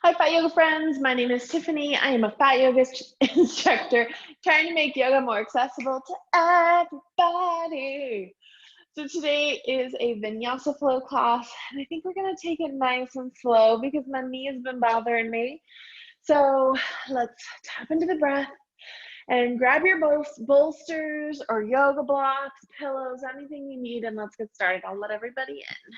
Hi, Fat Yoga friends. My name is Tiffany. I am a Fat Yoga instructor trying to make yoga more accessible to everybody. So today is a Vinyasa flow class, and I think we're going to take it nice and slow because my knee has been bothering me. So let's tap into the breath and grab your bolsters or yoga blocks, pillows, anything you need, and let's get started. I'll let everybody in.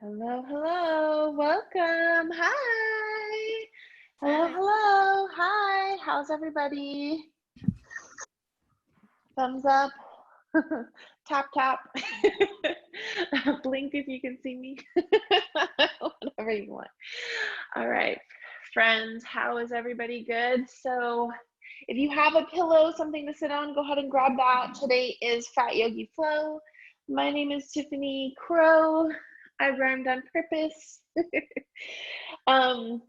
Hello, hello, welcome, hi. Hello, hi, how's everybody? Thumbs up, tap, tap, blink if you can see me, whatever you want. All right, friends, how is everybody? Good? So if you have a pillow, something to sit on, go ahead and grab that. Today is Fat Yogi Flow. My name is Tiffany Crow. I rhymed on purpose.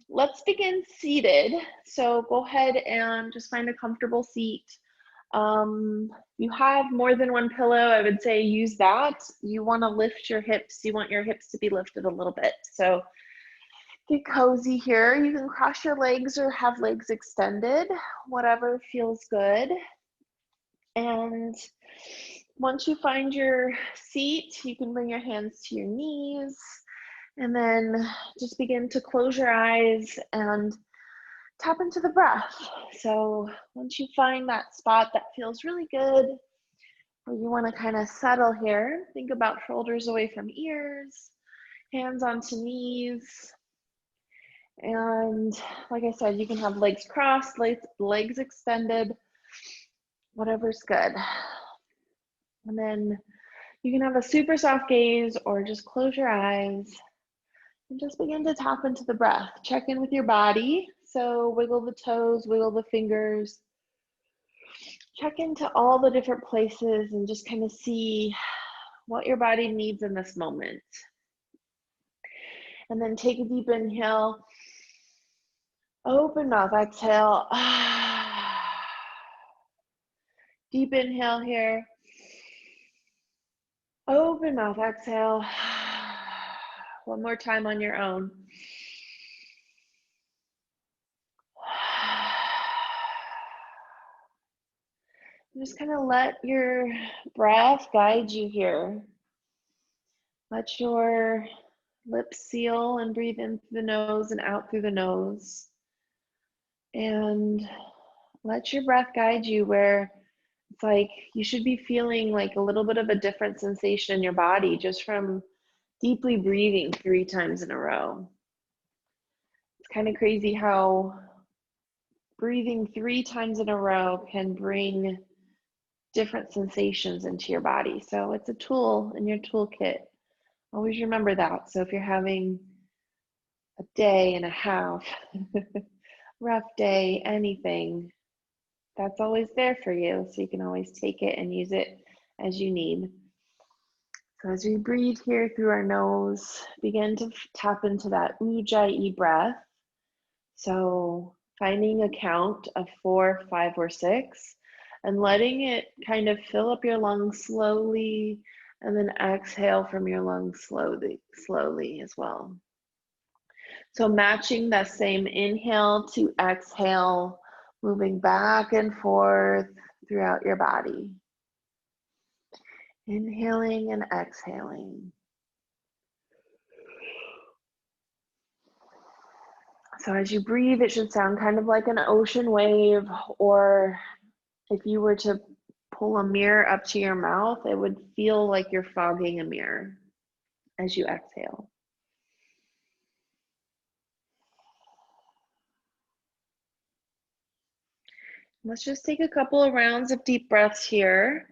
Let's begin seated. So go ahead and just find a comfortable seat. You have more than one pillow, I would say use that. You want to lift your hips. You want your hips to be lifted a little bit. So get cozy here. You can cross your legs or have legs extended, whatever feels good. And once you find your seat, you can bring your hands to your knees and then just begin to close your eyes and tap into the breath. So once you find that spot that feels really good, or you want to kind of settle here, think about shoulders away from ears, hands onto knees. And like I said, you can have legs crossed, legs extended, whatever's good. And then you can have a super soft gaze or just close your eyes and just begin to tap into the breath. Check in with your body. So wiggle the toes, wiggle the fingers. Check into all the different places and just kind of see what your body needs in this moment. And then take a deep inhale. Open mouth, exhale. Deep inhale here. Open mouth, exhale. One more time on your own. Just kind of let your breath guide you here. Let your lips seal and breathe in through the nose and out through the nose. And let your breath guide you where it's like you should be feeling like a little bit of a different sensation in your body just from deeply breathing 3 times in a row. It's kind of crazy how breathing 3 times in a row can bring different sensations into your body. So it's a tool in your toolkit. Always remember that. So if you're having a day and a half, rough day, anything, that's always there for you. So you can always take it and use it as you need. So as we breathe here through our nose, begin to tap into that ujjayi breath. So finding a count of 4, 5, or 6 and letting it kind of fill up your lungs slowly and then exhale from your lungs slowly as well. So matching that same inhale to exhale, moving back and forth throughout your body. Inhaling and exhaling. So as you breathe, it should sound kind of like an ocean wave, or if you were to pull a mirror up to your mouth, it would feel like you're fogging a mirror as you exhale. Let's just take a couple of rounds of deep breaths here,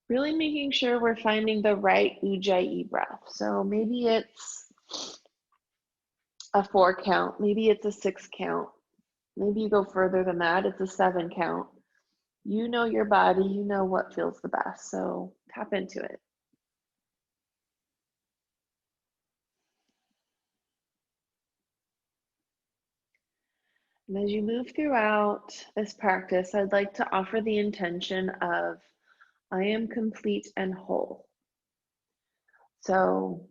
really making sure we're finding the right ujjayi breath. So maybe it's a 4 count, maybe it's a 6 count, maybe you go further than that, it's a 7 count. You know your body, you know what feels the best, so tap into it. And as you move throughout this practice, I'd like to offer the intention of I am complete and whole. So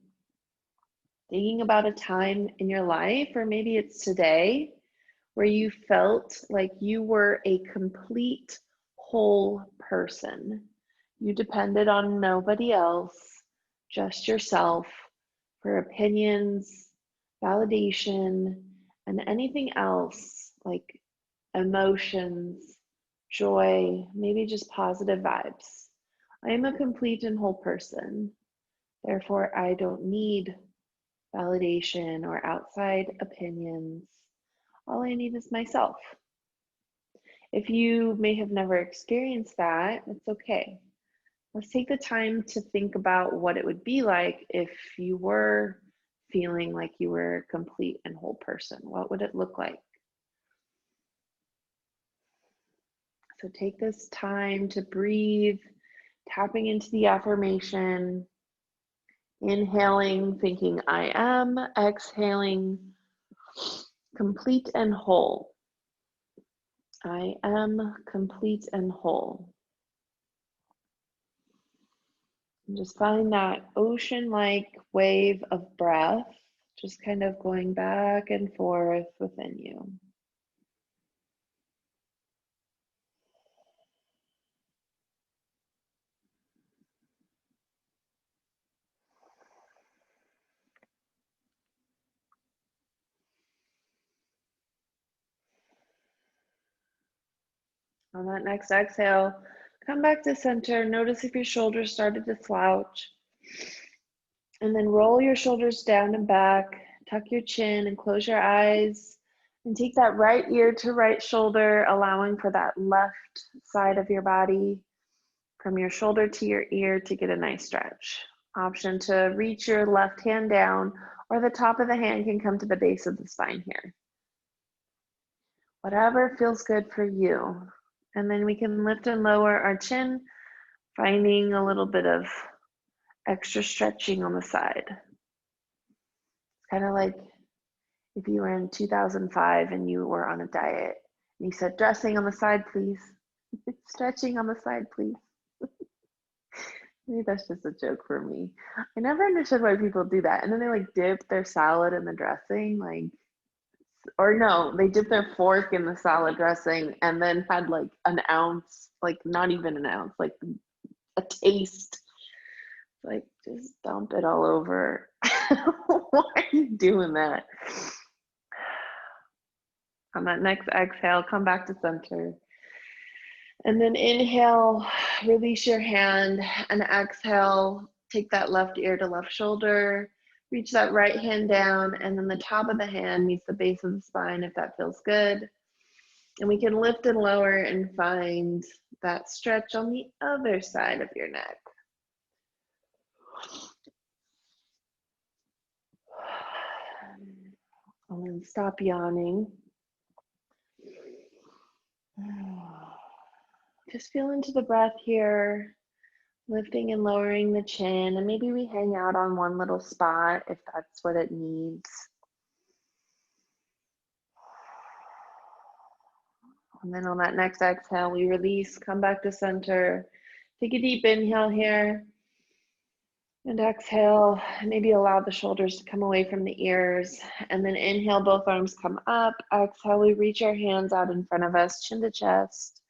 thinking about a time in your life, or maybe it's today, where you felt like you were a complete whole person. You depended on nobody else, just yourself, for opinions, validation, and anything else like emotions, joy, maybe just positive vibes. I am a complete and whole person. Therefore, I don't need validation or outside opinions. All I need is myself. If you may have never experienced that, it's okay. Let's take the time to think about what it would be like if you were feeling like you were a complete and whole person. What would it look like? So take this time to breathe, tapping into the affirmation, inhaling, thinking I am, exhaling, complete and whole. I am complete and whole. And just find that ocean-like wave of breath, just kind of going back and forth within you. On that next exhale, come back to center. Notice if your shoulders started to slouch. And then roll your shoulders down and back, tuck your chin and close your eyes. And take that right ear to right shoulder, allowing for that left side of your body from your shoulder to your ear to get a nice stretch. Option to reach your left hand down, or the top of the hand can come to the base of the spine here. Whatever feels good for you. And then we can lift and lower our chin, finding a little bit of extra stretching on the side. It's kind of like if you were in 2005 and you were on a diet and you said, dressing on the side, please. Stretching on the side, please. Maybe that's just a joke for me. I never understood why people do that. And then they like dip their salad in the dressing, like, or no, they dip their fork in the salad dressing and then had like an ounce, like not even an ounce, like a taste. Like, just dump it all over. Why are you doing that? On that next exhale, come back to center. And then inhale, release your hand, and exhale, take that left ear to left shoulder, reach that right hand down, and then the top of the hand meets the base of the spine if that feels good. And we can lift and lower and find that stretch on the other side of your neck. And then stop yawning. Just feel into the breath here, lifting and lowering the chin, and maybe we hang out on one little spot if that's what it needs. And then on that next exhale, we release, come back to center. Take a deep inhale here. And exhale, maybe allow the shoulders to come away from the ears. And then inhale, both arms come up. Exhale, we reach our hands out in front of us, chin to chest.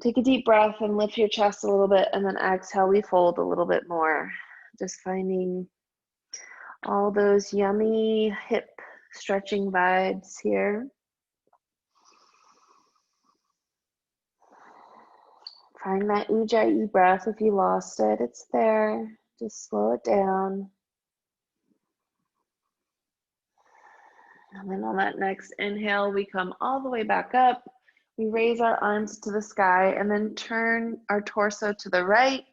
Take a deep breath and lift your chest a little bit. And then exhale, we fold a little bit more. Just finding all those yummy hip stretching vibes here. Find that ujjayi breath if you lost it. It's there. Just slow it down. And then on that next inhale, we come all the way back up. We raise our arms to the sky and then turn our torso to the right.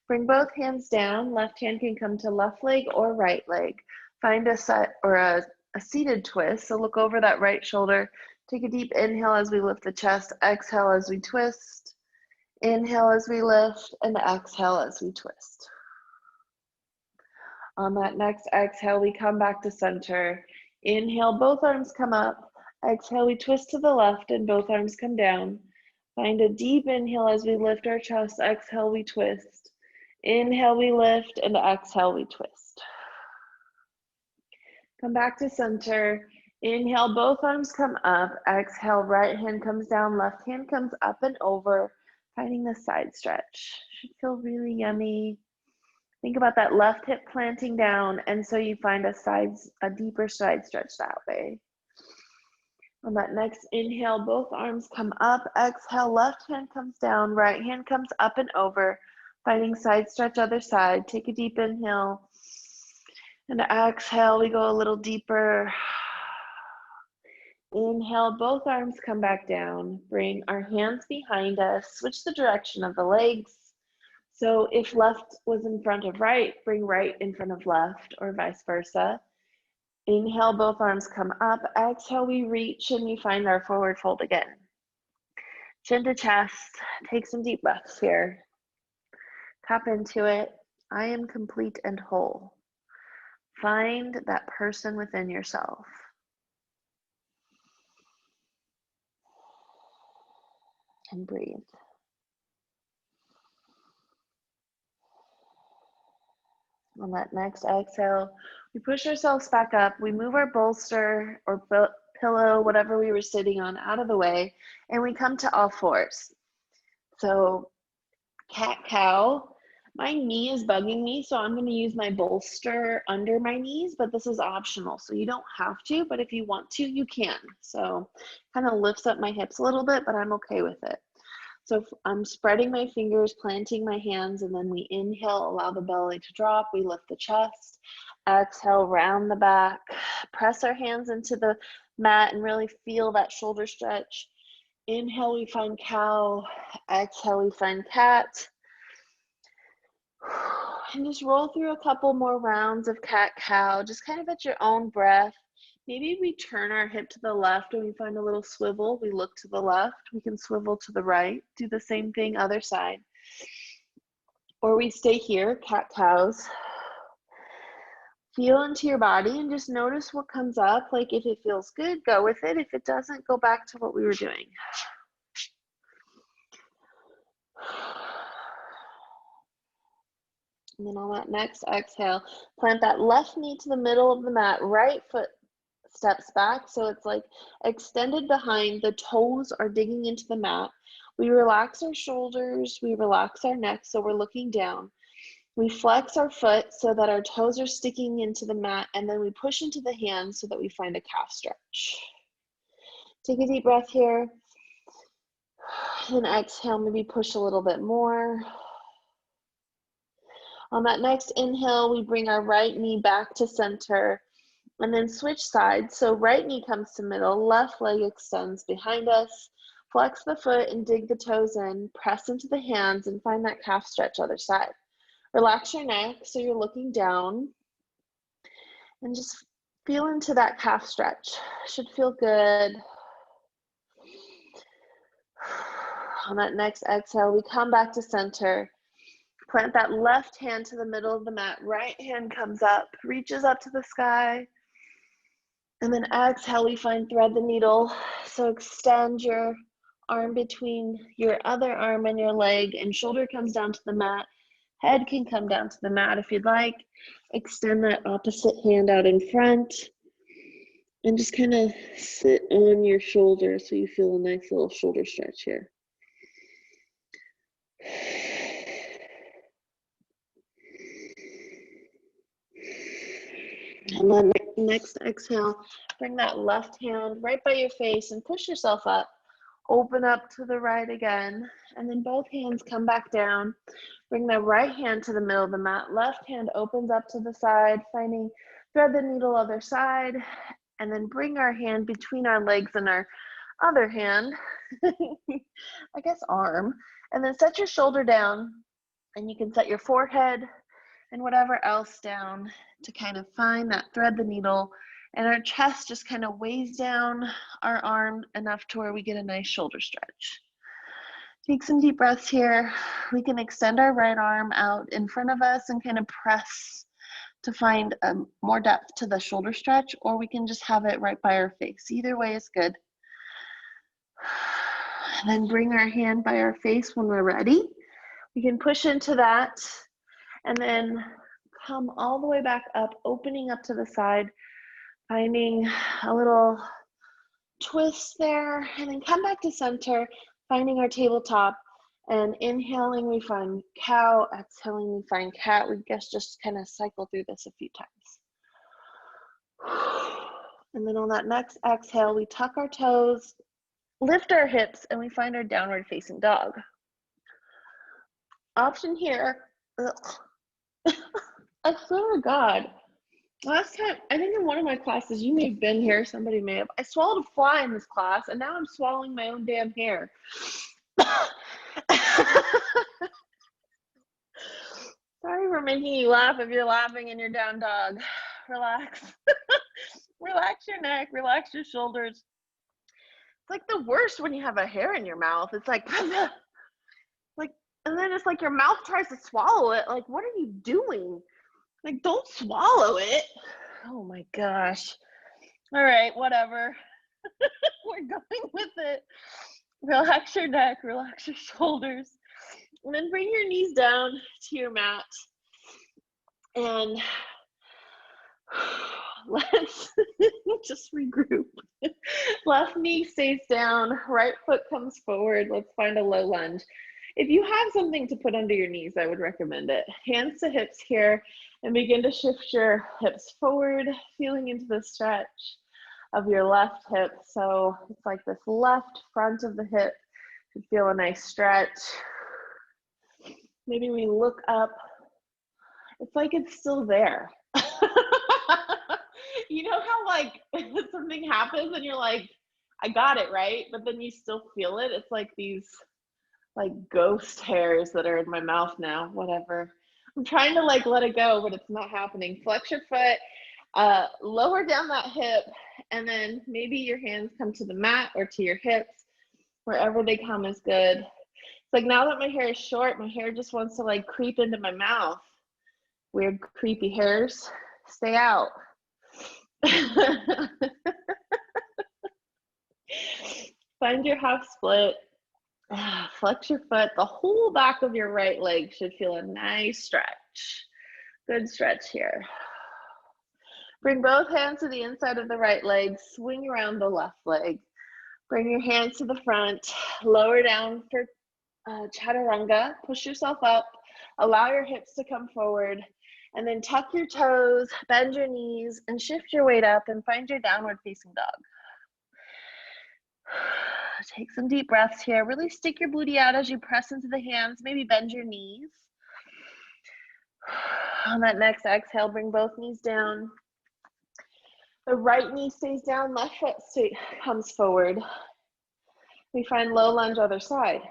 Bring both hands down. Left hand can come to left leg or right leg. Find a set or a seated twist. So look over that right shoulder. Take a deep inhale as we lift the chest. Exhale as we twist. Inhale as we lift and exhale as we twist. On that next exhale, we come back to center. Inhale, both arms come up. Exhale, we twist to the left and both arms come down. Find a deep inhale as we lift our chest. Exhale, we twist. Inhale, we lift, and exhale, we twist. Come back to center. Inhale, both arms come up. Exhale, right hand comes down, left hand comes up and over, finding the side stretch. Should feel really yummy. Think about that left hip planting down, and so you find a deeper side stretch that way. On that next inhale, both arms come up. Exhale, left hand comes down, right hand comes up and over, finding side stretch other side. Take a deep inhale. And exhale, we go a little deeper. Inhale, both arms come back down. Bring our hands behind us. Switch the direction of the legs. So if left was in front of right, bring right in front of left, or vice versa. Inhale, both arms come up. Exhale, we reach and we find our forward fold again. Chin to chest. Take some deep breaths here. Tap into it. I am complete and whole. Find that person within yourself. And breathe. On that next exhale, we push ourselves back up. We move our bolster or pillow, whatever we were sitting on, out of the way, and we come to all fours. So cat-cow. My knee is bugging me, so I'm going to use my bolster under my knees, but this is optional, so you don't have to, but if you want to, you can. So kind of lifts up my hips a little bit, but I'm okay with it. So I'm spreading my fingers, planting my hands, and then we inhale, allow the belly to drop. We lift the chest. Exhale, round the back. Press our hands into the mat and really feel that shoulder stretch. Inhale, we find cow. Exhale, we find cat. And just roll through a couple more rounds of cat-cow, just kind of at your own breath. Maybe we turn our hip to the left and we find a little swivel. We look to the left. We can swivel to the right. Do the same thing, other side. Or we stay here, cat-cows. Feel into your body and just notice what comes up. Like if it feels good, go with it. If it doesn't, go back to what we were doing. And then on that next exhale, plant that left knee to the middle of the mat, right foot steps back, so it's like extended behind, the toes are digging into the mat. We relax our shoulders, we relax our neck, so we're looking down. We flex our foot so that our toes are sticking into the mat, and then we push into the hands so that we find a calf stretch. Take a deep breath here, and exhale, maybe push a little bit more. On that next inhale, we bring our right knee back to center and then switch sides. So right knee comes to middle, left leg extends behind us. Flex the foot and dig the toes in, press into the hands and find that calf stretch other side. Relax your neck so you're looking down and just feel into that calf stretch. Should feel good. On that next exhale, we come back to center. Plant that left hand to the middle of the mat. Right hand comes up, reaches up to the sky. And then exhale, we find thread the needle. So extend your arm between your other arm and your leg, and shoulder comes down to the mat. Head can come down to the mat if you'd like. Extend that opposite hand out in front. And just kind of sit on your shoulder so you feel a nice little shoulder stretch here. And then next exhale, bring that left hand right by your face and push yourself up. Open up to the right again. And then both hands come back down. Bring the right hand to the middle of the mat. Left hand opens up to the side, finding thread the needle other side. And then bring our hand between our legs and our other hand, I guess arm. And then set your shoulder down. And you can set your forehead and whatever else down to kind of find that thread the needle, and our chest just kind of weighs down our arm enough to where we get a nice shoulder stretch. Take some deep breaths here. We can extend our right arm out in front of us and kind of press to find more depth to the shoulder stretch, or we can just have it right by our face. Either way is good. And then bring our hand by our face when we're ready. We can push into that and then come all the way back up, opening up to the side, finding a little twist there, and then come back to center, finding our tabletop, and inhaling we find cow, exhaling we find cat. We just kind of cycle through this a few times. And then on that next exhale, we tuck our toes, lift our hips, and we find our downward facing dog. Option here, I swear to God, last time, I think in one of my classes, you may have been here, somebody may have, I swallowed a fly in this class, and now I'm swallowing my own damn hair. Sorry for making you laugh if you're laughing in your down dog. Relax. Relax your neck, relax your shoulders. It's like the worst when you have a hair in your mouth. It's like, and then it's like your mouth tries to swallow it. Like, what are you doing? Like, don't swallow it. Oh my gosh. All right, whatever. We're going with it. Relax your neck, relax your shoulders. And then bring your knees down to your mat. And let's just regroup. Left knee stays down, right foot comes forward. Let's find a low lunge. If you have something to put under your knees, I would recommend it. Hands to hips here, and begin to shift your hips forward, feeling into the stretch of your left hip. So it's like this left front of the hip. You feel a nice stretch. Maybe we look up. It's like it's still there. You know how like something happens and you're like, I got it, right? But then you still feel it. It's like these like ghost hairs that are in my mouth now, whatever. I'm trying to like let it go, but it's not happening. Flex your foot, lower down that hip, and then maybe your hands come to the mat or to your hips. Wherever they come is good. It's like now that my hair is short, my hair just wants to like creep into my mouth. Weird, creepy hairs, stay out. Find your half split. Flex your foot. The whole back of your right leg should feel a nice stretch. Good stretch here. Bring both hands to the inside of the right leg. Swing around the left leg. Bring your hands to the front. Lower down for chaturanga. Push yourself up. Allow your hips to come forward. And then tuck your toes, bend your knees, and shift your weight up and find your downward facing dog. Take some deep breaths here. Really stick your booty out as you press into the hands. Maybe bend your knees. On that next exhale, bring both knees down. The right knee stays down, left foot comes forward. We find low lunge other side.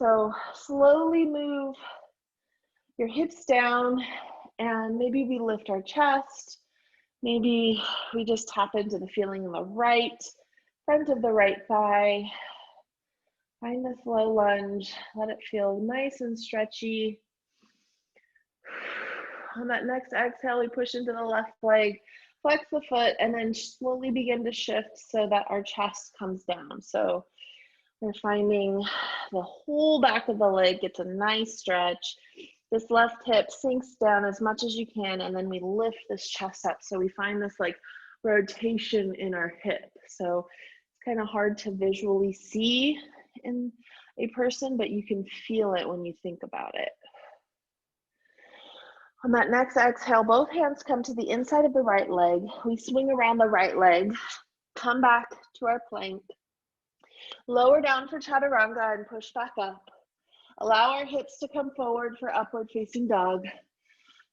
So slowly move your hips down, and maybe we lift our chest. Maybe we just tap into the feeling in the right front of the right thigh. Find this low lunge. Let it feel nice and stretchy. On that next exhale, we push into the left leg, flex the foot, and then slowly begin to shift so that our chest comes down. So we're finding the whole back of the leg gets a nice stretch. This left hip sinks down as much as you can, and then we lift this chest up. So we find this like rotation in our hip. So it's kind of hard to visually see in a person, but you can feel it when you think about it. On that next exhale, both hands come to the inside of the right leg. We swing around the right leg, come back to our plank. Lower down for chaturanga and push back up. Allow our hips to come forward for upward facing dog.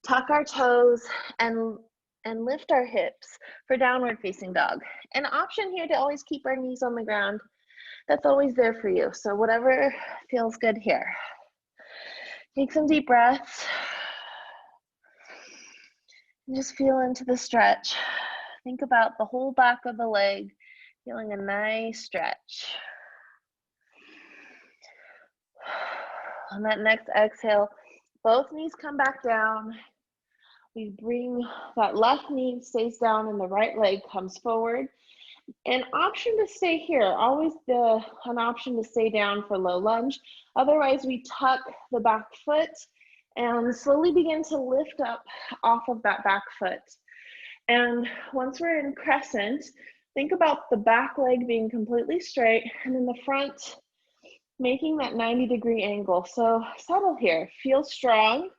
Tuck our toes and lift our hips for downward facing dog. An option here to always keep our knees on the ground. That's always there for you. So whatever feels good here. Take some deep breaths. And just feel into the stretch. Think about the whole back of the leg, feeling a nice stretch. On that next exhale, both knees come back down. We bring that left knee stays down and the right leg comes forward. An option to stay here, always an option to stay down for low lunge. Otherwise, we tuck the back foot and slowly begin to lift up off of that back foot. And once we're in crescent, think about the back leg being completely straight and then the front making that 90-degree angle. So settle here, feel strong.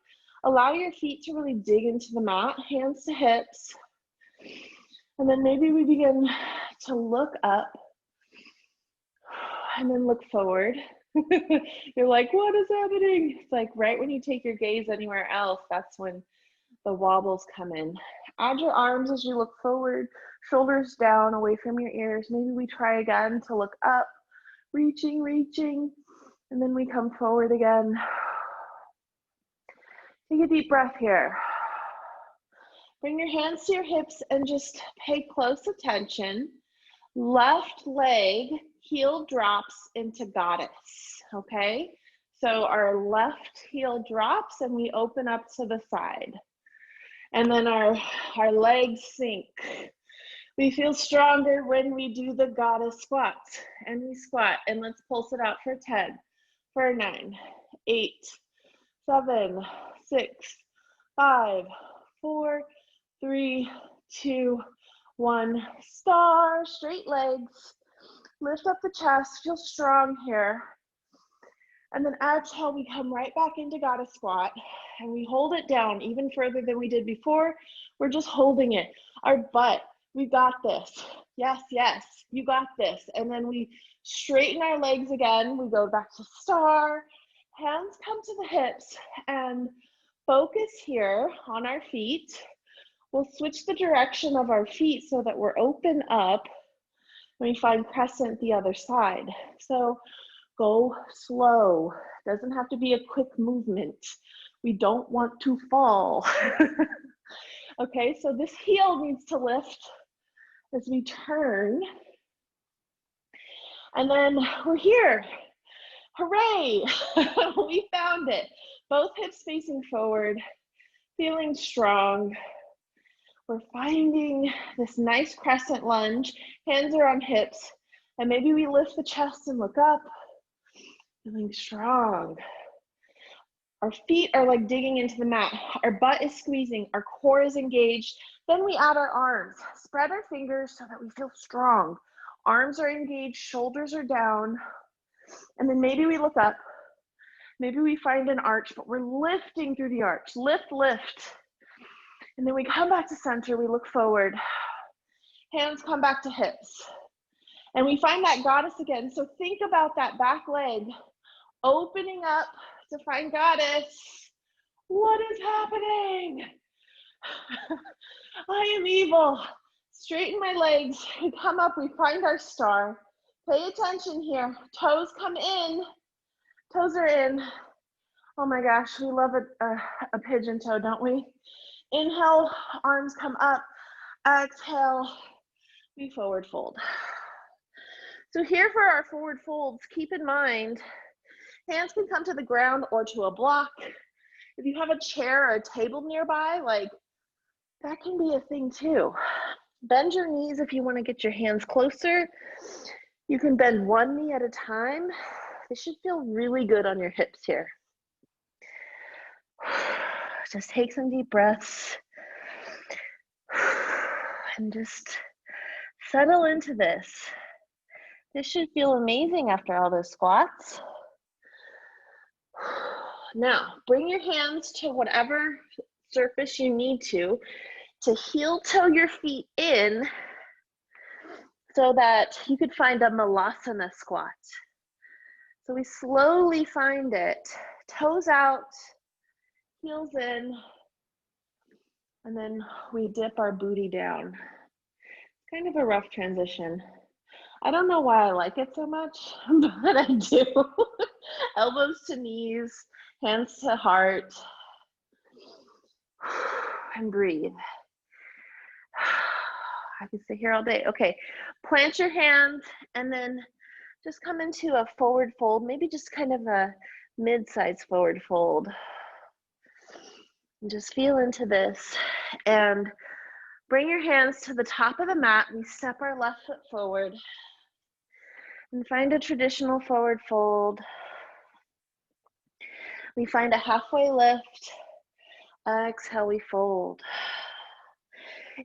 Allow your feet to really dig into the mat, hands to hips. And then maybe we begin to look up and then look forward. You're like, what is happening? It's like right when you take your gaze anywhere else, that's when the wobbles come in. Add your arms as you look forward, shoulders down away from your ears. Maybe we try again to look up, reaching, and then we come forward again. Take a deep breath here. Bring your hands to your hips and just pay close attention. Left leg, heel drops into goddess, okay? So our left heel drops and we open up to the side. And then our legs sink. We feel stronger when we do the goddess squat. And we squat, and let's pulse it out for 10, for 9, 8, 7, 6, 5, 4, 3, 2, 1. Star, straight legs. Lift up the chest, feel strong here. And then exhale, we come right back into goddess squat and we hold it down even further than we did before. We're just holding it. Our butt, we got this. Yes, yes, you got this. And then we straighten our legs again. We go back to star. Hands come to the hips and focus here on our feet. We'll switch the direction of our feet so that we're open up when we find crescent the other side. So go slow. Doesn't have to be a quick movement. We don't want to fall. Okay, so this heel needs to lift as we turn. And then we're here. Hooray! We found it. Both hips facing forward, feeling strong. We're finding this nice crescent lunge. Hands are on hips. And maybe we lift the chest and look up. Feeling strong. Our feet are like digging into the mat. Our butt is squeezing. Our core is engaged. Then we add our arms. Spread our fingers so that we feel strong. Arms are engaged, shoulders are down. And then maybe we look up. Maybe we find an arch, but we're lifting through the arch. Lift, lift. And then we come back to center. We look forward. Hands come back to hips. And we find that goddess again. So think about that back leg opening up to find goddess. What is happening? I am evil. Straighten my legs. We come up, we find our star. Pay attention here. Toes come in. Toes are in. Oh my gosh, we love a pigeon toe, don't we? Inhale, arms come up. Exhale, we forward fold. So here for our forward folds, keep in mind, hands can come to the ground or to a block. If you have a chair or a table nearby, like that can be a thing too. Bend your knees if you want to get your hands closer. You can bend one knee at a time. This should feel really good on your hips here. Just take some deep breaths and just settle into this. This should feel amazing after all those squats. Now, bring your hands to whatever surface you need to heel toe your feet in so that you could find a Malasana squat. So we slowly find it, toes out, heels in, and then we dip our booty down. Kind of a rough transition. I don't know why I like it so much, but I do. Elbows to knees, hands to heart, and breathe. I can stay here all day. Okay, plant your hands and then just come into a forward fold, maybe just kind of a mid-size forward fold. And just feel into this. And bring your hands to the top of the mat. We step our left foot forward. And find a traditional forward fold. We find a halfway lift. Exhale, we fold.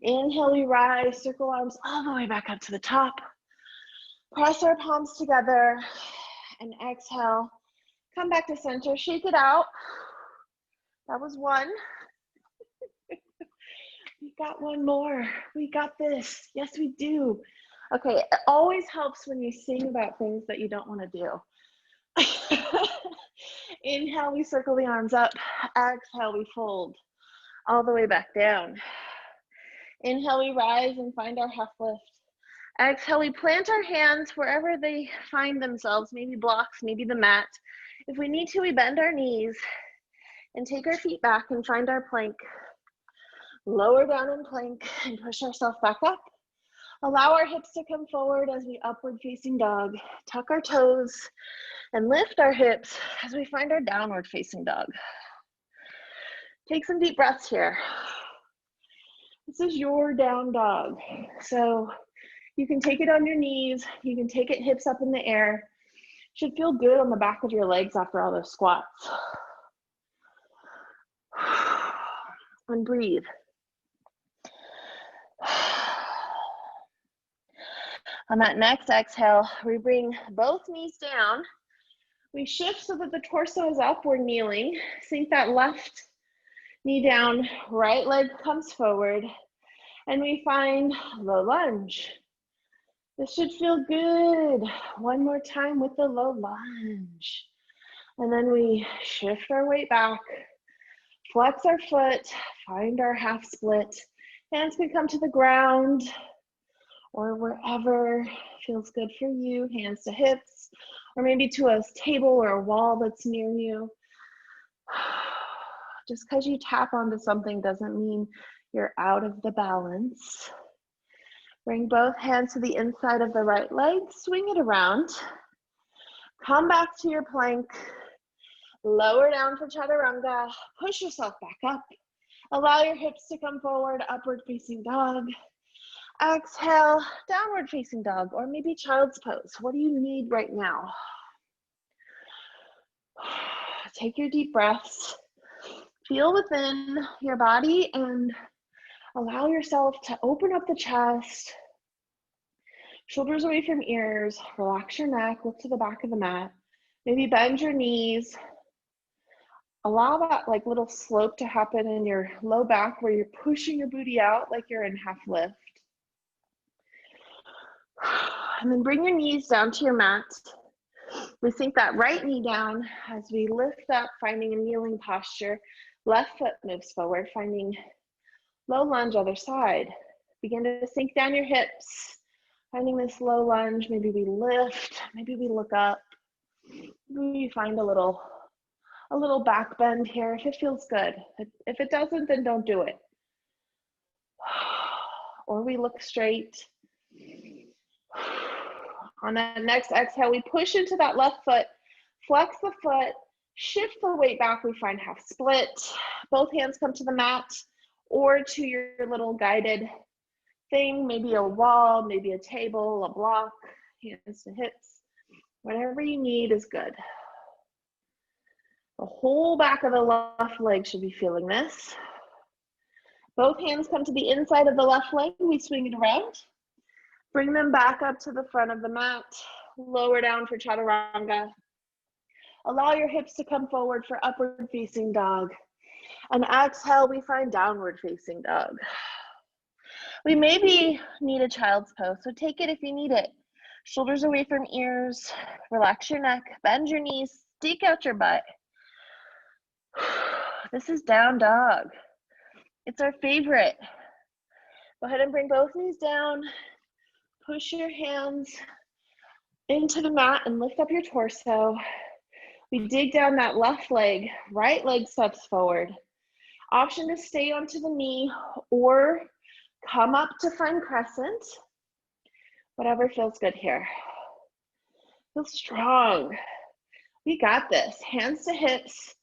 Inhale, we rise, circle arms all the way back up to the top. Press our palms together and exhale. Come back to center, shake it out. That was one. We got one more. We got this. Yes, we do. Okay, it always helps when you sing about things that you don't want to do. Inhale, we circle the arms up. Exhale, we fold all the way back down. Inhale, we rise and find our half lift. Exhale, we plant our hands wherever they find themselves, maybe blocks, maybe the mat. If we need to, we bend our knees and take our feet back and find our plank. Lower down in plank and push ourselves back up. Allow our hips to come forward as we upward facing dog. Tuck our toes and lift our hips as we find our downward facing dog. Take some deep breaths here. This is your down dog. So you can take it on your knees. You can take it hips up in the air. Should feel good on the back of your legs after all those squats. And breathe. On that next exhale, we bring both knees down. We shift so that the torso is up. We're kneeling. Sink that left knee down. Right leg comes forward. And we find low lunge. This should feel good. One more time with the low lunge. And then we shift our weight back. Flex our foot. Find our half split. Hands can come to the ground or wherever feels good for you. Hands to hips, or maybe to a table or a wall that's near you. Just because you tap onto something doesn't mean you're out of the balance. Bring both hands to the inside of the right leg, swing it around. Come back to your plank. Lower down for chaturanga. Push yourself back up. Allow your hips to come forward, upward facing dog. Exhale, downward facing dog, or maybe child's pose. What do you need right now? Take your deep breaths. Feel within your body and allow yourself to open up the chest. Shoulders away from ears. Relax your neck. Look to the back of the mat. Maybe bend your knees. Allow that like little slope to happen in your low back where you're pushing your booty out like you're in half lift. And then bring your knees down to your mat. We sink that right knee down as we lift up, finding a kneeling posture. Left foot moves forward, finding low lunge, other side. Begin to sink down your hips, finding this low lunge. Maybe we lift, maybe we look up. Maybe we find a little back bend here if it feels good. If it doesn't, then don't do it. Or we look straight. On that next exhale, we push into that left foot, flex the foot, shift the weight back, we find half split. Both hands come to the mat or to your little guided thing, maybe a wall, maybe a table, a block, hands to hips. Whatever you need is good. The whole back of the left leg should be feeling this. Both hands come to the inside of the left leg, we swing it around. Bring them back up to the front of the mat. Lower down for chaturanga. Allow your hips to come forward for upward facing dog. And exhale, we find downward facing dog. We maybe need a child's pose, so take it if you need it. Shoulders away from ears. Relax your neck. Bend your knees. Stick out your butt. This is down dog. It's our favorite. Go ahead and bring both knees down. Push your hands into the mat and lift up your torso. We dig down that left leg, right leg steps forward. Option to stay onto the knee or come up to find crescent. Whatever feels good here. Feel strong. We got this. Hands to hips.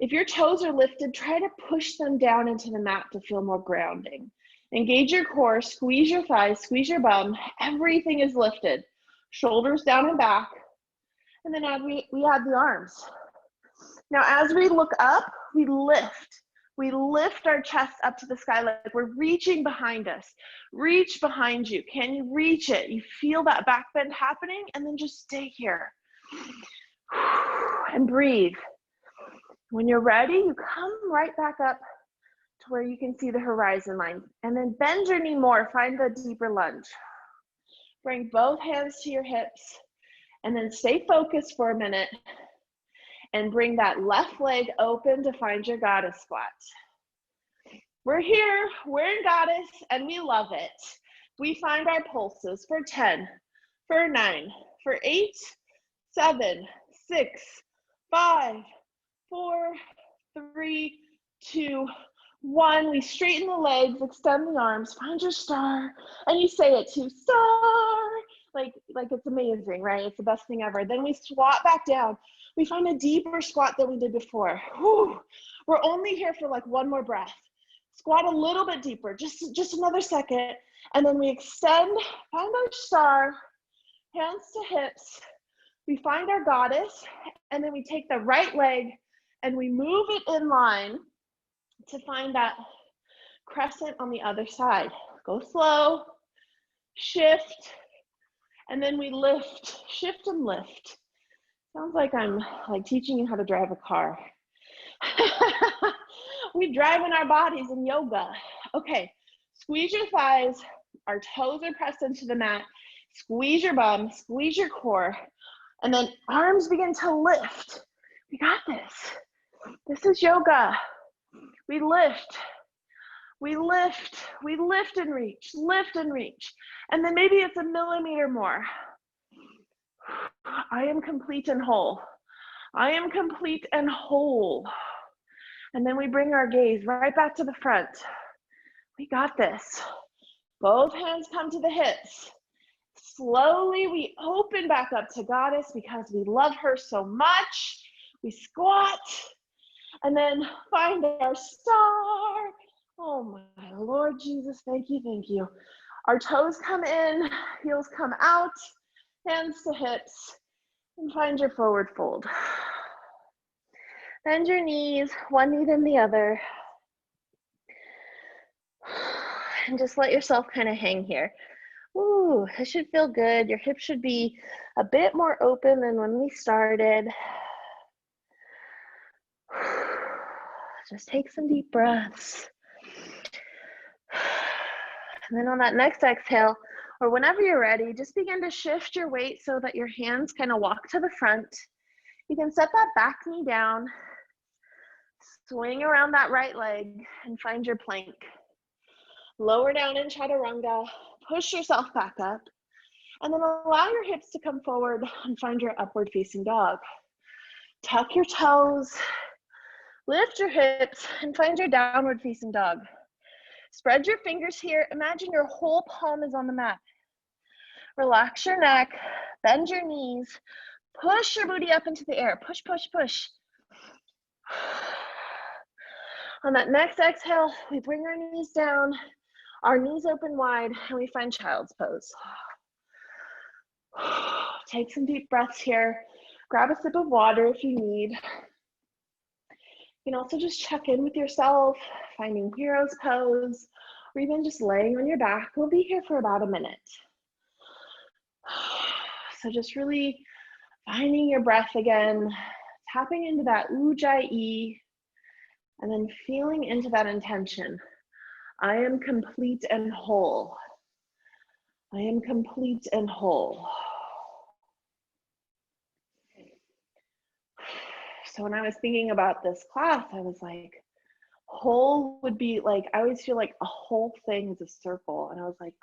If your toes are lifted, try to push them down into the mat to feel more grounding. Engage your core, squeeze your thighs, squeeze your bum. Everything is lifted. Shoulders down and back. And then we add the arms. Now, as we look up, we lift. We lift our chest up to the sky like we're reaching behind us. Reach behind you. Can you reach it? You feel that back bend happening, and then just stay here. And breathe. When you're ready, you come right back up to where you can see the horizon line. And then bend your knee more. Find the deeper lunge. Bring both hands to your hips. And then stay focused for a minute. And bring that left leg open to find your goddess squat. We're here, we're in goddess, and we love it. We find our pulses for 10, for 9, for 8, 7, 6, 5, 4, 3, 2, 1. We straighten the legs, extend the arms, find your star, and you say it too, star, like it's amazing, right? It's the best thing ever. Then we squat back down. We find a deeper squat than we did before. Whew. We're only here for like one more breath. Squat a little bit deeper, just another second. And then we extend, find our star, hands to hips. We find our goddess, and then we take the right leg and we move it in line to find that crescent on the other side. Go slow, shift, and then we lift, shift and lift. Sounds like I'm like teaching you how to drive a car. We drive in our bodies in yoga. Okay, squeeze your thighs. Our toes are pressed into the mat. Squeeze your bum, squeeze your core, and then arms begin to lift. We got this. This is yoga. We lift. We lift. We lift and reach. Lift and reach. And then maybe it's a millimeter more. I am complete and whole. I am complete and whole. And then we bring our gaze right back to the front. We got this. Both hands come to the hips. Slowly we open back up to goddess because we love her so much. We squat and then find our star. Oh my Lord Jesus, thank you, thank you. Our toes come in, heels come out, hands to hips, and find your forward fold. Bend your knees, one knee then the other. And just let yourself kind of hang here. Ooh, this should feel good. Your hips should be a bit more open than when we started. Just take some deep breaths. And then on that next exhale, or whenever you're ready, just begin to shift your weight so that your hands kind of walk to the front. You can set that back knee down, swing around that right leg, and find your plank. Lower down in chaturanga, push yourself back up, and then allow your hips to come forward and find your upward facing dog. Tuck your toes, lift your hips, and find your downward facing dog. Spread your fingers here. Imagine your whole palm is on the mat. Relax your neck, bend your knees, push your booty up into the air. Push, push, push. On that next exhale, we bring our knees down, our knees open wide, and we find child's pose. Take some deep breaths here. Grab a sip of water if you need. You can also just check in with yourself, finding hero's pose, or even just laying on your back. We'll be here for about a minute. So just really finding your breath again, tapping into that ujjayi, and then feeling into that intention. I am complete and whole. I am complete and whole. So when I was thinking about this class, I was like, whole would be like, I always feel like a whole thing is a circle. And I was like,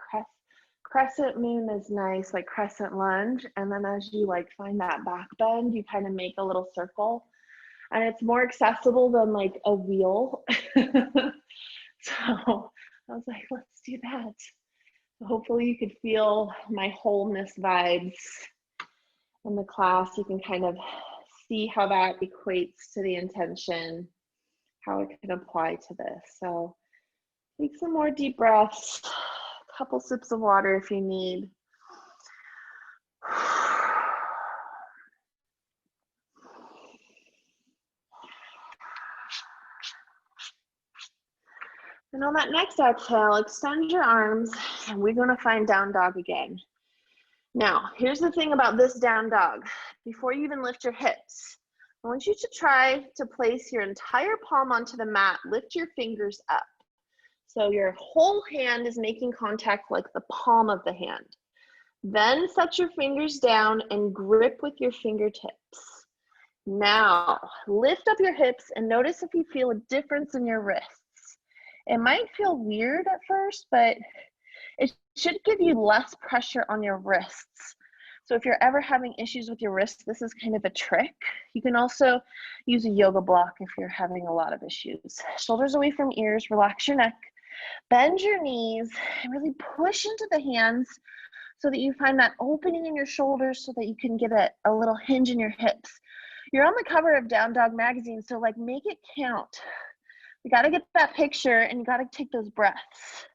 crescent moon is nice, like crescent lunge. And then as you like find that back bend, you kind of make a little circle. And it's more accessible than like a wheel. So I was like, let's do that. So hopefully you could feel my wholeness vibes in the class. You can kind of see how that equates to the intention, how it can apply to this. So take some more deep breaths, a couple sips of water if you need. And on that next exhale, extend your arms, and we're going to find down dog again. Now, here's the thing about this down dog. Before you even lift your hips, I want you to try to place your entire palm onto the mat. Lift your fingers up. So your whole hand is making contact like the palm of the hand. Then set your fingers down and grip with your fingertips. Now, lift up your hips and notice if you feel a difference in your wrists. It might feel weird at first, but it should give you less pressure on your wrists. So if you're ever having issues with your wrists, this is kind of a trick. You can also use a yoga block if you're having a lot of issues. Shoulders away from ears, relax your neck, bend your knees, and really push into the hands so that you find that opening in your shoulders so that you can get a little hinge in your hips. You're on the cover of Down Dog magazine, so like make it count. You got to get that picture and you got to take those breaths.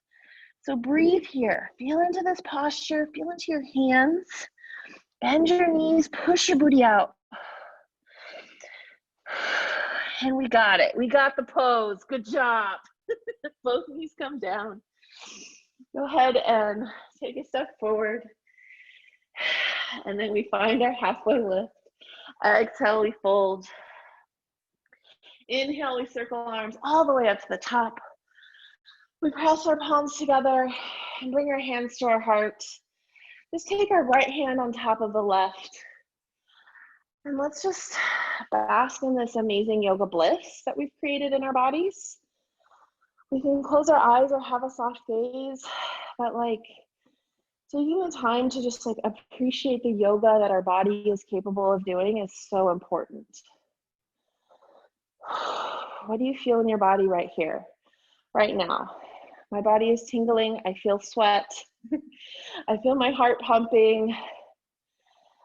So breathe here, feel into this posture, feel into your hands, bend your knees, push your booty out. And we got it, we got the pose, good job. Both knees come down. Go ahead and take a step forward. And then we find our halfway lift. Exhale, we fold. Inhale, we circle arms all the way up to the top. We press our palms together and bring our hands to our heart. Just take our right hand on top of the left. And let's just bask in this amazing yoga bliss that we've created in our bodies. We can close our eyes or have a soft gaze, but like taking the time to just like appreciate the yoga that our body is capable of doing is so important. What do you feel in your body right here, right now? My body is tingling. I feel sweat. I feel my heart pumping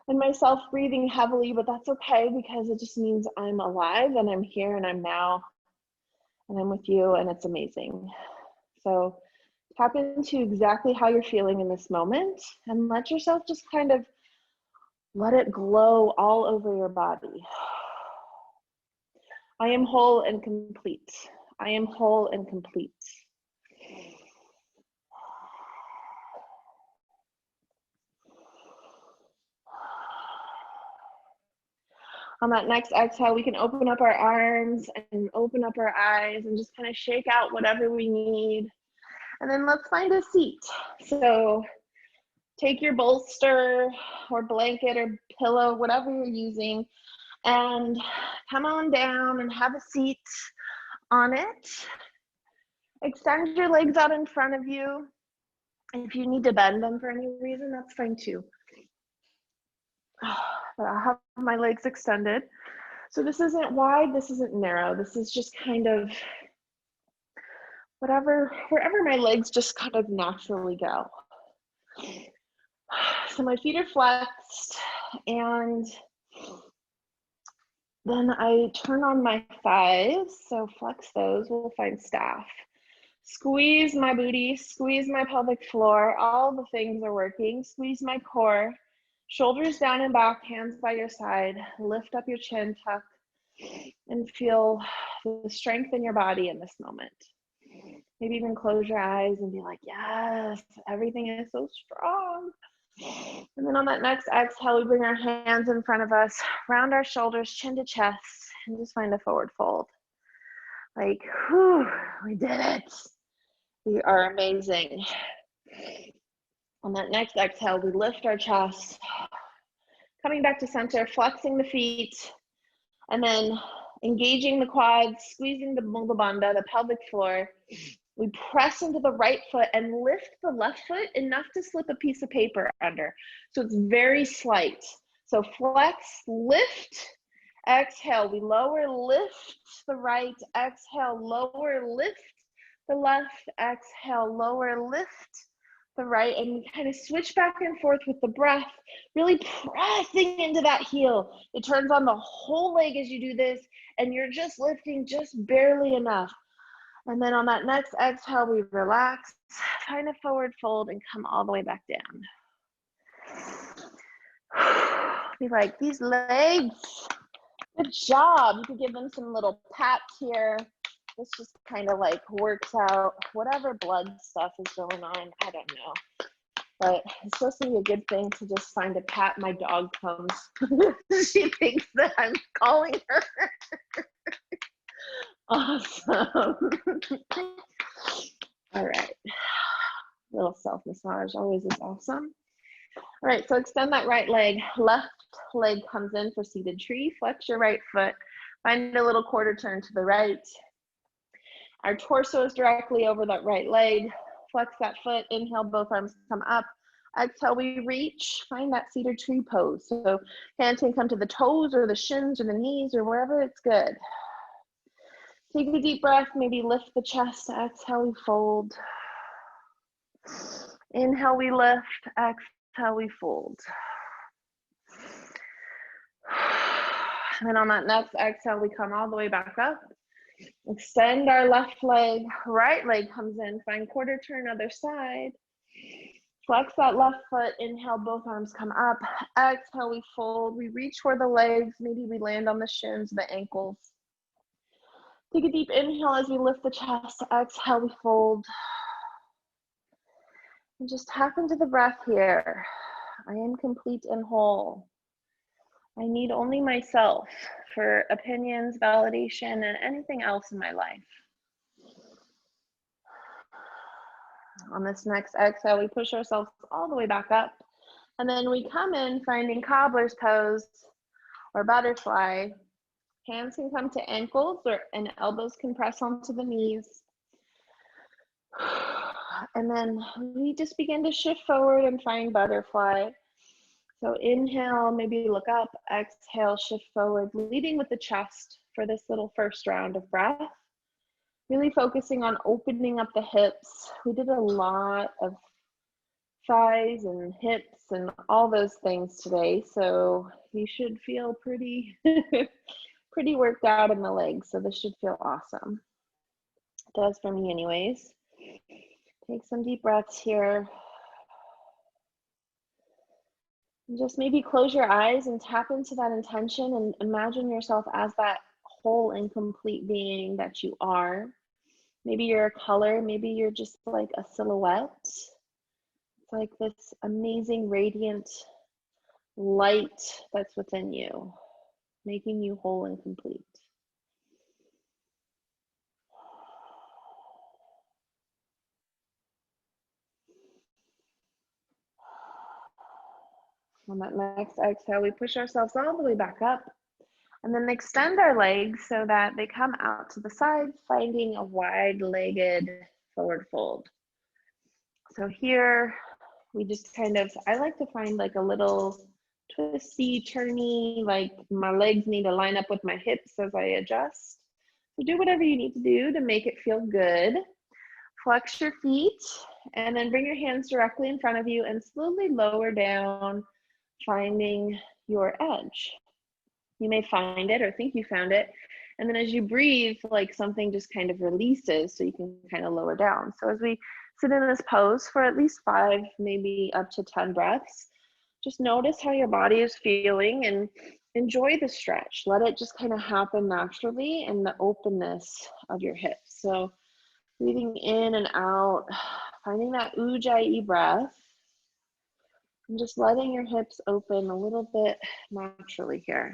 and myself breathing heavily, but that's okay because it just means I'm alive and I'm here and I'm now and I'm with you and it's amazing. So tap into exactly how you're feeling in this moment and let yourself just kind of let it glow all over your body. I am whole and complete. I am whole and complete. On that next exhale, we can open up our arms and open up our eyes and just kind of shake out whatever we need. And then let's find a seat. So take your bolster or blanket or pillow, whatever you're using, and come on down and have a seat on it. Extend your legs out in front of you. If you need to bend them for any reason, that's fine too. But I'll have my legs extended. So this isn't wide, this isn't narrow. This is just kind of wherever my legs just kind of naturally go. So my feet are flexed and then I turn on my thighs. So flex those, we'll find staff. Squeeze my booty, squeeze my pelvic floor. All the things are working. Squeeze my core. Shoulders down and back, hands by your side. Lift up your chin, tuck, and feel the strength in your body in this moment. Maybe even close your eyes and be like, yes, everything is so strong. And then on that next exhale, we bring our hands in front of us, round our shoulders, chin to chest, and just find a forward fold. Like, whew, we did it. We are amazing. On that next exhale, we lift our chest, coming back to center, flexing the feet, and then engaging the quads, squeezing the mula bandha, the pelvic floor. We press into the right foot and lift the left foot enough to slip a piece of paper under. So it's very slight. So flex, lift, exhale. We lower, lift the right, exhale, lower, lift the left, exhale, lower, lift the right, and we kind of switch back and forth with the breath, really pressing into that heel. It turns on the whole leg as you do this, and you're just lifting just barely enough. And then on that next exhale, we relax, find a forward fold, and come all the way back down. Be like, these legs, good job. You can give them some little pats here. This just kind of like works out whatever blood stuff is going on. I don't know. But it's supposed to be a good thing to just find a pat. My dog comes. She thinks that I'm calling her. Awesome. All right. Little self-massage always is awesome. All right, so extend that right leg. Left leg comes in for seated tree. Flex your right foot. Find a little quarter turn to the right. Our torso is directly over that right leg. Flex that foot. Inhale, both arms come up. Exhale, we reach. Find that seated tree pose. So hands can come to the toes or the shins or the knees or wherever it's good. Take a deep breath. Maybe lift the chest. Exhale, we fold. Inhale, we lift. Exhale, we fold. And then on that next exhale, we come all the way back up. Extend our left leg, right leg comes in, find quarter turn other side. Flex that left foot, inhale, both arms come up. Exhale, we fold, we reach for the legs, maybe we land on the shins, the ankles. Take a deep inhale as we lift the chest, exhale, we fold. And just tap into the breath here. I am complete and whole. I need only myself for opinions, validation, and anything else in my life. On this next exhale, we push ourselves all the way back up. And then we come in finding cobbler's pose or butterfly. Hands can come to ankles and elbows can press onto the knees. And then we just begin to shift forward and find butterfly. So inhale, maybe look up, exhale, shift forward, leading with the chest for this little first round of breath. Really focusing on opening up the hips. We did a lot of thighs and hips and all those things today. So you should feel pretty, pretty worked out in the legs. So this should feel awesome. It does for me anyways. Take some deep breaths here. Just maybe close your eyes and tap into that intention and imagine yourself as that whole and complete being that you are. Maybe you're a color, maybe you're just like a silhouette. It's like this amazing radiant light that's within you, making you whole and complete. On that next exhale, we push ourselves all the way back up and then extend our legs so that they come out to the side, finding a wide-legged forward fold. So here we just kind of, I like to find like a little twisty, turny, like my legs need to line up with my hips as I adjust. So do whatever you need to do to make it feel good. Flex your feet and then bring your hands directly in front of you and slowly lower down, finding your edge. You may find it or think you found it. And then as you breathe, like something just kind of releases so you can kind of lower down. So as we sit in this pose for at least 5, maybe up to 10 breaths, just notice how your body is feeling and enjoy the stretch. Let it just kind of happen naturally in the openness of your hips. So breathing in and out, finding that ujjayi breath. And just letting your hips open a little bit naturally here.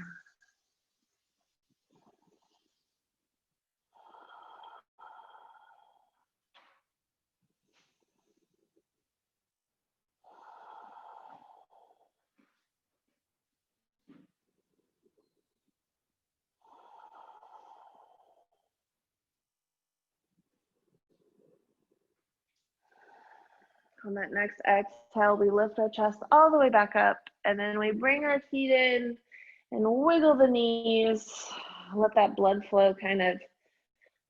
On that next exhale, we lift our chest all the way back up, and then we bring our feet in and wiggle the knees. Let that blood flow kind of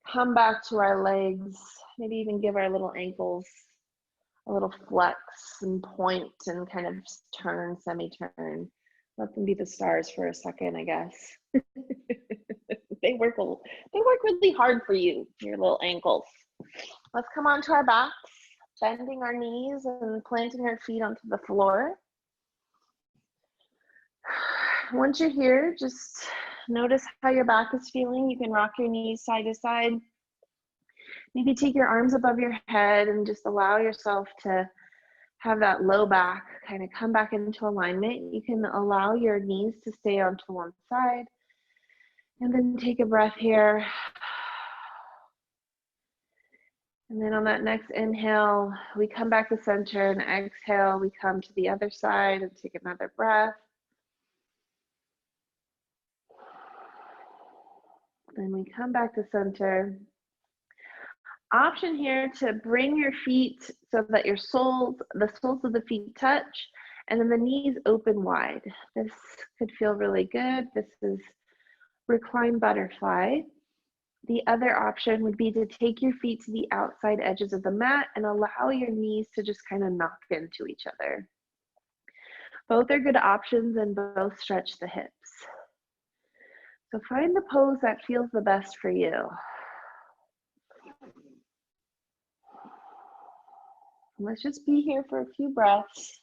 come back to our legs. Maybe even give our little ankles a little flex and point and kind of turn, semi-turn. Let them be the stars for a second, I guess. They work really hard for you, your little ankles. Let's come onto our backs, bending our knees and planting our feet onto the floor. Once you're here, just notice how your back is feeling. You can rock your knees side to side. Maybe take your arms above your head and just allow yourself to have that low back kind of come back into alignment. You can allow your knees to stay onto one side. And then take a breath here. And then on that next inhale, we come back to center, and exhale, we come to the other side and take another breath. Then we come back to center. Option here to bring your feet so that the soles of the feet touch, and then the knees open wide. This could feel really good. This is Recline Butterfly. The other option would be to take your feet to the outside edges of the mat and allow your knees to just kind of knock into each other. Both are good options and both stretch the hips. So find the pose that feels the best for you. Let's just be here for a few breaths.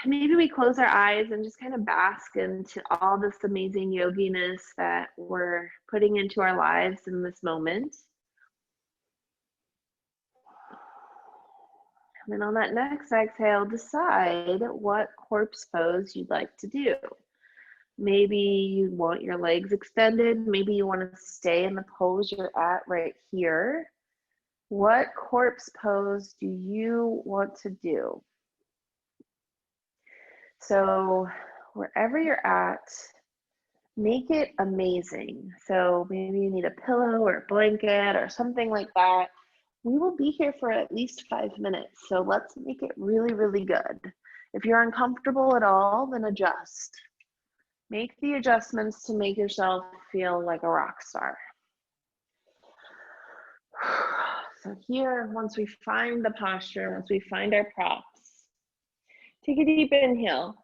Maybe we close our eyes and just kind of bask into all this amazing yoginess that we're putting into our lives in this moment. And then on that next exhale, decide what corpse pose you'd like to do. Maybe you want your legs extended. Maybe you want to stay in the pose you're at right here. What corpse pose do you want to do? So wherever you're at, make it amazing. So maybe you need a pillow or a blanket or something like that. We will be here for at least 5 minutes. So let's make it really, really good. If you're uncomfortable at all, then adjust. Make the adjustments to make yourself feel like a rock star. So here, once we find the posture, once we find our props, take a deep inhale.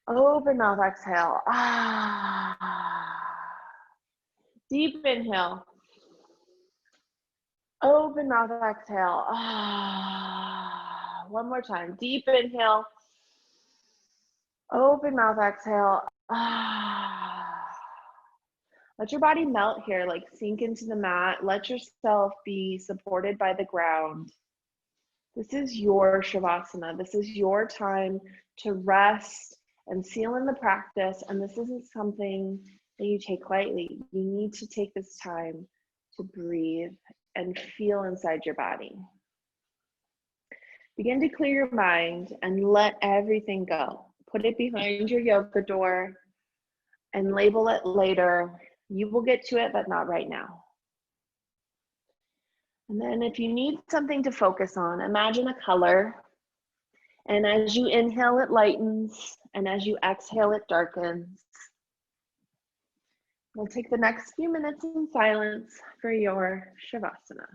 Open mouth, exhale. Deep inhale. Open mouth, exhale. One more time. Deep inhale. Open mouth, exhale. Let your body melt here, like sink into the mat. Let yourself be supported by the ground. This is your Shavasana. This is your time to rest and seal in the practice. And this isn't something that you take lightly. You need to take this time to breathe and feel inside your body. Begin to clear your mind and let everything go. Put it behind your yoga door and label it later. You will get to it, but not right now. And then if you need something to focus on, imagine a color. And as you inhale, it lightens. And as you exhale, it darkens. We'll take the next few minutes in silence for your Shavasana.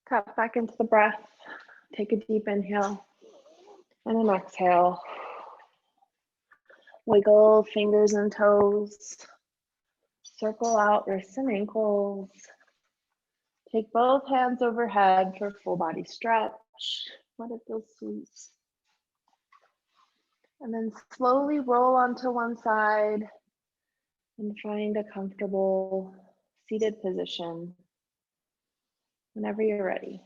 Cut back into the breath. Take a deep inhale and an exhale. Wiggle fingers and toes. Circle out wrists and ankles. Take both hands overhead for full body stretch. Let it feel sweet. And then slowly roll onto one side and find a comfortable seated position whenever you're ready.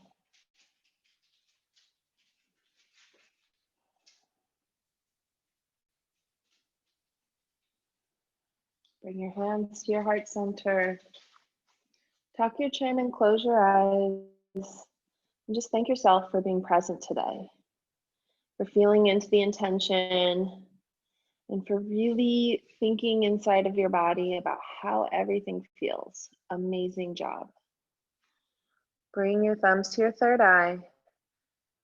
Bring your hands to your heart center. Tuck your chin and close your eyes. And just thank yourself for being present today, for feeling into the intention, and for really thinking inside of your body about how everything feels. Amazing job. Bring your thumbs to your third eye.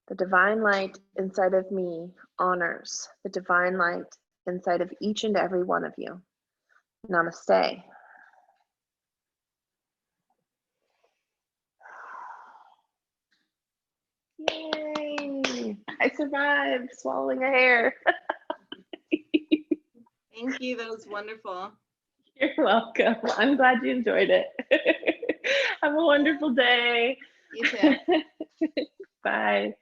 The divine light inside of me honors the divine light inside of each and every one of you. Namaste. Yay! I survived swallowing a hair. Thank you. That was wonderful. You're welcome. I'm glad you enjoyed it. Have a wonderful day. You too. Bye.